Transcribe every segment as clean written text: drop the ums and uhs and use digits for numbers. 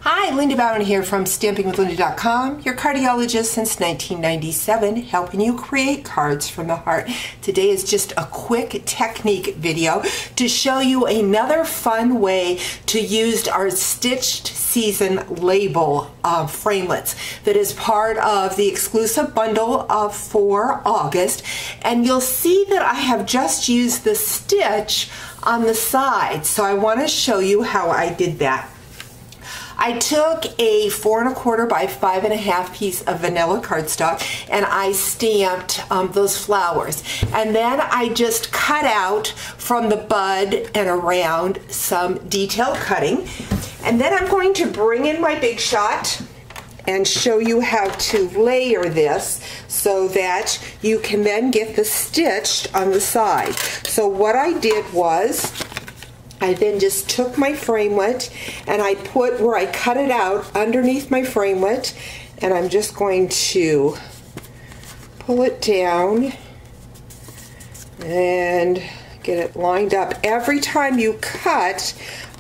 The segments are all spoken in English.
Hi, LindaBauwin here from StampingWithLinda.com, your cardiologist since 1997, helping you create cards from the heart. Today is just a quick technique video to show you another fun way to use our Stitched Season label framelits that is part of the exclusive bundle for August. And you'll see that I have just used the stitch on the side, so I want to show you how I did that. I took a 4 1/4 by 5 1/2 piece of vanilla cardstock and I stamped those flowers, and then I just cut out from the bud and around some detail cutting, and then I'm going to bring in my Big Shot and show you how to layer this so that you can then get the stitched on the side. So what I did was I then just took my framelit and I put where I cut it out underneath my framelit, and I'm just going to pull it down and get it lined up. Every time you cut,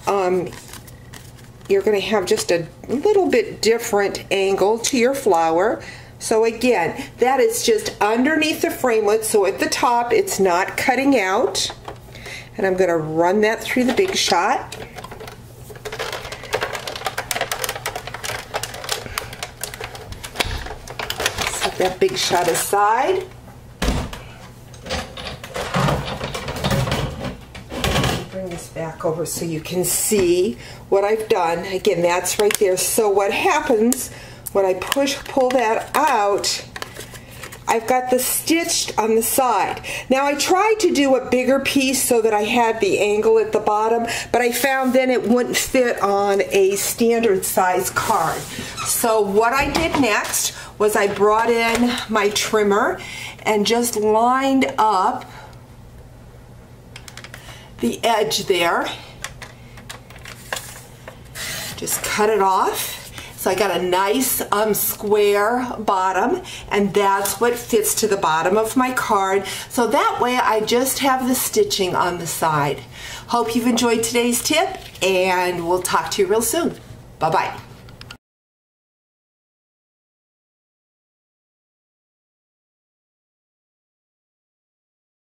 you're going to have just a little bit different angle to your flower. So again, that is just underneath the framelit, so at the top it's not cutting out. And I'm going to run that through the Big Shot. Set that Big Shot aside. Bring this back over so you can see what I've done. Again, that's right there. So what happens when I pull that out, I've got the stitched on the side. Now I tried to do a bigger piece so that I had the angle at the bottom, but I found then it wouldn't fit on a standard size card. So what I did next was I brought in my trimmer and just lined up the edge there. Just cut it off. So I got a nice square bottom, and that's what fits to the bottom of my card. So that way I just have the stitching on the side. Hope you've enjoyed today's tip, and we'll talk to you real soon. Bye-bye.